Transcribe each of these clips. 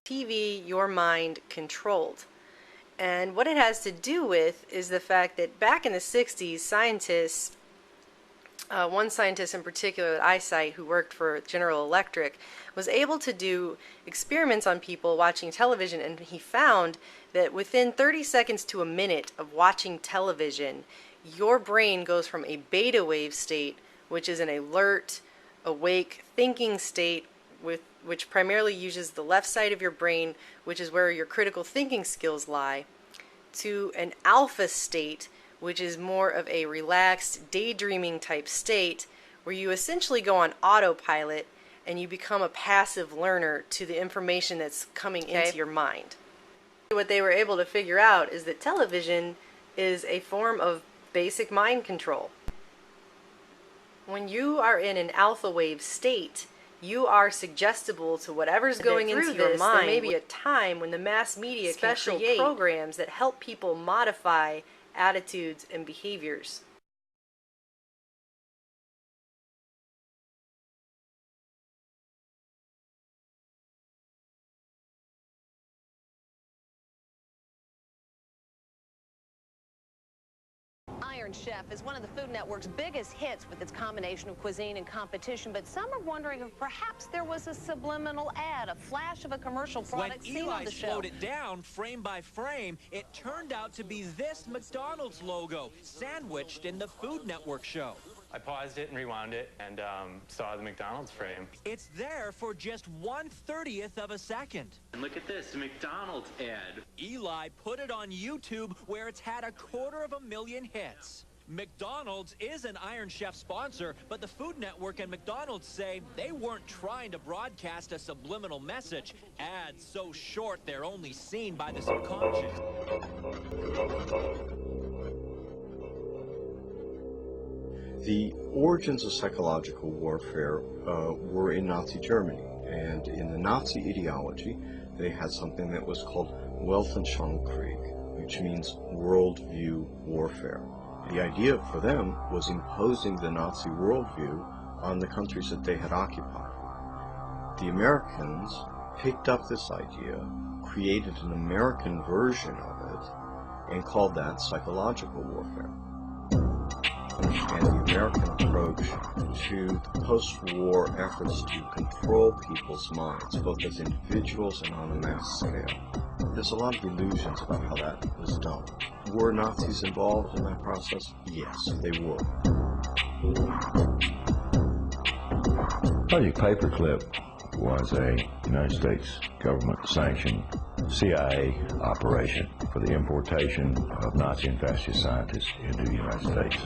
TV, your mind controlled. And what it has to do with is the fact that back in the 60s, scientists, one scientist in particular that I cite who worked for General Electric, was able to do experiments on people watching television, and he found that within 30 seconds to a minute of watching television, your brain goes from a beta wave state, which is an alert, awake, thinking state, which primarily uses the left side of your brain, which is where your critical thinking skills lie, to an alpha state, which is more of a relaxed, daydreaming type state, where you essentially go on autopilot and you become a passive learner to the information that's coming into your mind. What they were able to figure out is that television is a form of basic mind control. When you are in an alpha wave state, you are suggestible to whatever's going into your mind. There may be a time when the mass media can create programs that help people modify attitudes and behaviors. Iron Chef is one of the Food Network's biggest hits with its combination of cuisine and competition, but some are wondering if perhaps there was a subliminal ad, a flash of a commercial product seen on the show. When Eli slowed it down frame by frame, it turned out to be this McDonald's logo sandwiched in the Food Network show. I paused it and rewound it and saw the McDonald's frame. It's there for just 1/30th of a second. And look at this, the McDonald's ad. Eli put it on YouTube, where it's had 250,000 hits. McDonald's is an Iron Chef sponsor, but the Food Network and McDonald's say they weren't trying to broadcast a subliminal message. Ads so short they're only seen by the subconscious. The origins of psychological warfare were in Nazi Germany, and in the Nazi ideology, they had something that was called Weltanschauungskrieg, which means worldview warfare. The idea for them was imposing the Nazi worldview on the countries that they had occupied. The Americans picked up this idea, created an American version of it, and called that psychological warfare. And the American approach to the post-war efforts to control people's minds, both as individuals and on a mass scale. There's a lot of illusions about how that was done. Were Nazis involved in that process? Yes, they were. Project Paperclip was a United States government-sanctioned CIA operation for the importation of Nazi and fascist scientists into the United States.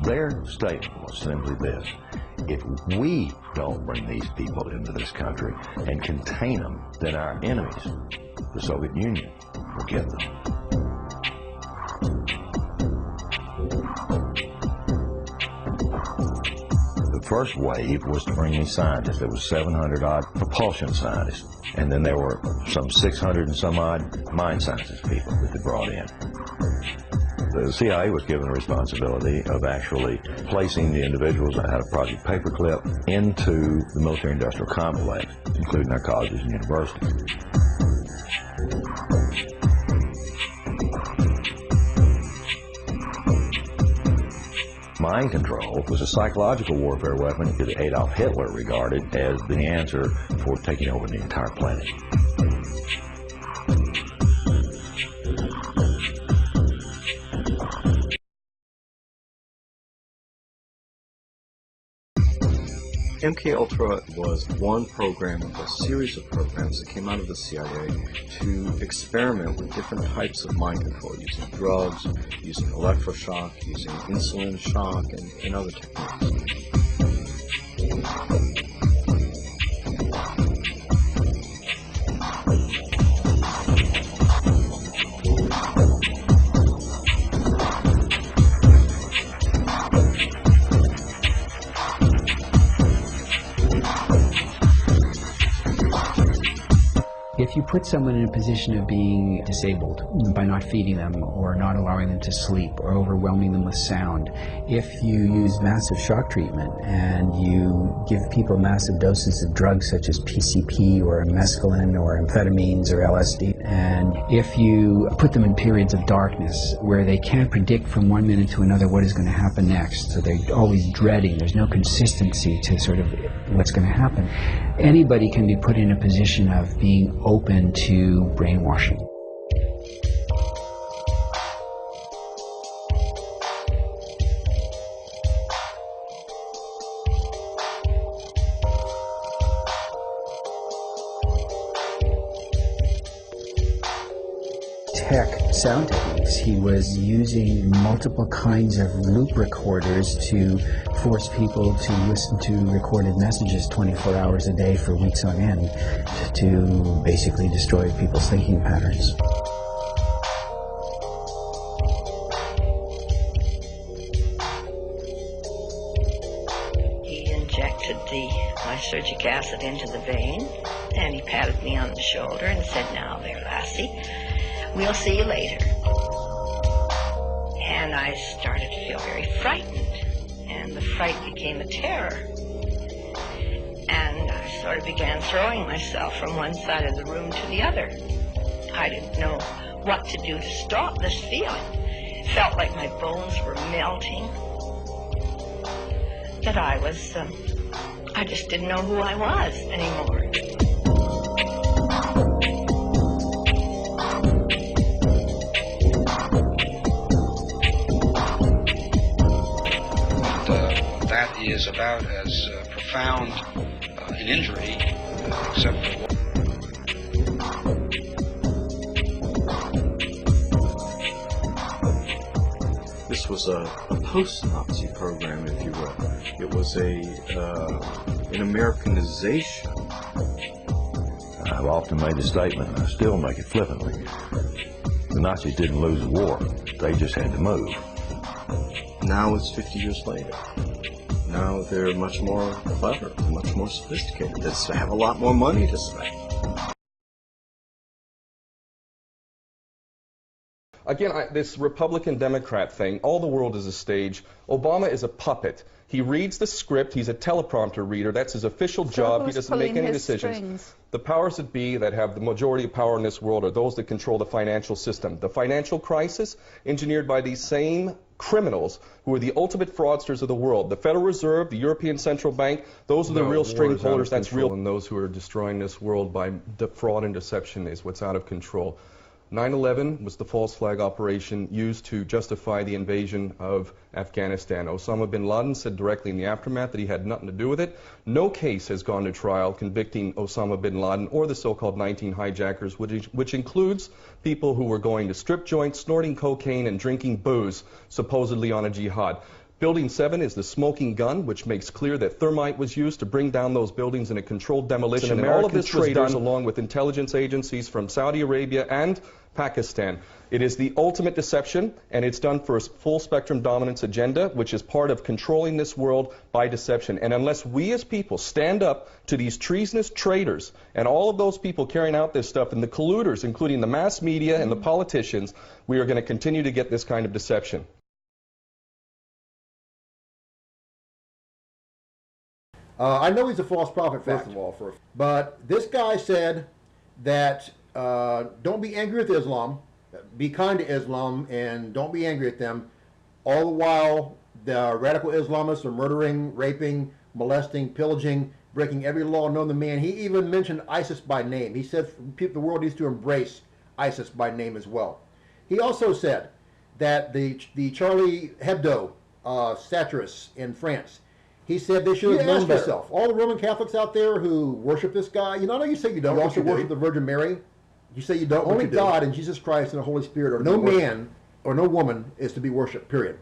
Their statement was simply this: if we don't bring these people into this country and contain them, then our enemies, the Soviet Union, will get them. The first wave was to bring these scientists. There was 700-odd propulsion scientists, and then there were some 600 and some odd mind sciences people that they brought in. The CIA was given the responsibility of actually placing the individuals that had a Project Paperclip into the military-industrial complex, including our colleges and universities. Mind control was a psychological warfare weapon that Adolf Hitler regarded as the answer for taking over the entire planet. MKUltra was one program of a series of programs that came out of the CIA to experiment with different types of mind control, using drugs, using electroshock, using insulin shock, and other techniques. you put someone in a position of being disabled by not feeding them or not allowing them to sleep or overwhelming them with sound, if you use massive shock treatment and you give people massive doses of drugs such as PCP or mescaline or amphetamines or LSD, and if you put them in periods of darkness where they can't predict from one minute to another what is going to happen next, so they're always dreading, there's no consistency to sort of what's going to happen, anybody can be put in a position of being open to brainwashing. Sound techniques. He was using multiple kinds of loop recorders to force people to listen to recorded messages 24 hours a day for weeks on end to basically destroy people's thinking patterns. He injected the lysergic acid into the vein, and he patted me on the shoulder and said, "Now there, lassie, we'll see you later." And I started to feel very frightened, and the fright became a terror. And I sort of began throwing myself from one side of the room to the other. I didn't know what to do to stop this feeling. It felt like my bones were melting. That I just didn't know who I was anymore. That is about as profound an injury, except for This was a post-Nazi program, if you will. It was an Americanization. I've often made the statement, and I still make it flippantly. The Nazis didn't lose the war. They just had to move. Now it's 50 years later. Now they're much more clever, much more sophisticated. They have a lot more money to spend. Again, this Republican-Democrat thing, all the world is a stage. Obama is a puppet. He reads the script. He's a teleprompter reader. That's his official job. He doesn't make any decisions. Strings? The powers that be that have the majority of power in this world are those that control the financial system. The financial crisis engineered by these same criminals who are the ultimate fraudsters of the world. The Federal Reserve, the European Central Bank, those are the real string pullers. That's real. And those who are destroying this world by fraud and deception is what's out of control. 9/11 was the false flag operation used to justify the invasion of Afghanistan. Osama bin Laden said directly in the aftermath that he had nothing to do with it. No case has gone to trial convicting Osama bin Laden or the so-called 19 hijackers, which includes people who were going to strip joints, snorting cocaine, and drinking booze, supposedly on a jihad. Building 7 is the smoking gun, which makes clear that thermite was used to bring down those buildings in a controlled demolition. And all of this was done along with intelligence agencies from Saudi Arabia and Pakistan. It is the ultimate deception, and it's done for a full-spectrum dominance agenda, which is part of controlling this world by deception. And unless we as people stand up to these treasonous traitors and all of those people carrying out this stuff and the colluders, including the mass media and the politicians, we are going to continue to get this kind of deception. I know he's a false prophet, first of all, but this guy said that don't be angry with Islam, be kind to Islam, and don't be angry at them. All the while, the radical Islamists are murdering, raping, molesting, pillaging, breaking every law known to man. He even mentioned ISIS by name. He said the world needs to embrace ISIS by name as well. He also said that the Charlie Hebdo satirists in France, he said they should have known better. Yourself, all the Roman Catholics out there who worship this guy, you know, I know you say you don't. You also worship the Virgin Mary. You say you don't. Only God and Jesus Christ and the Holy Spirit, or no man or no woman is to be worshipped, period.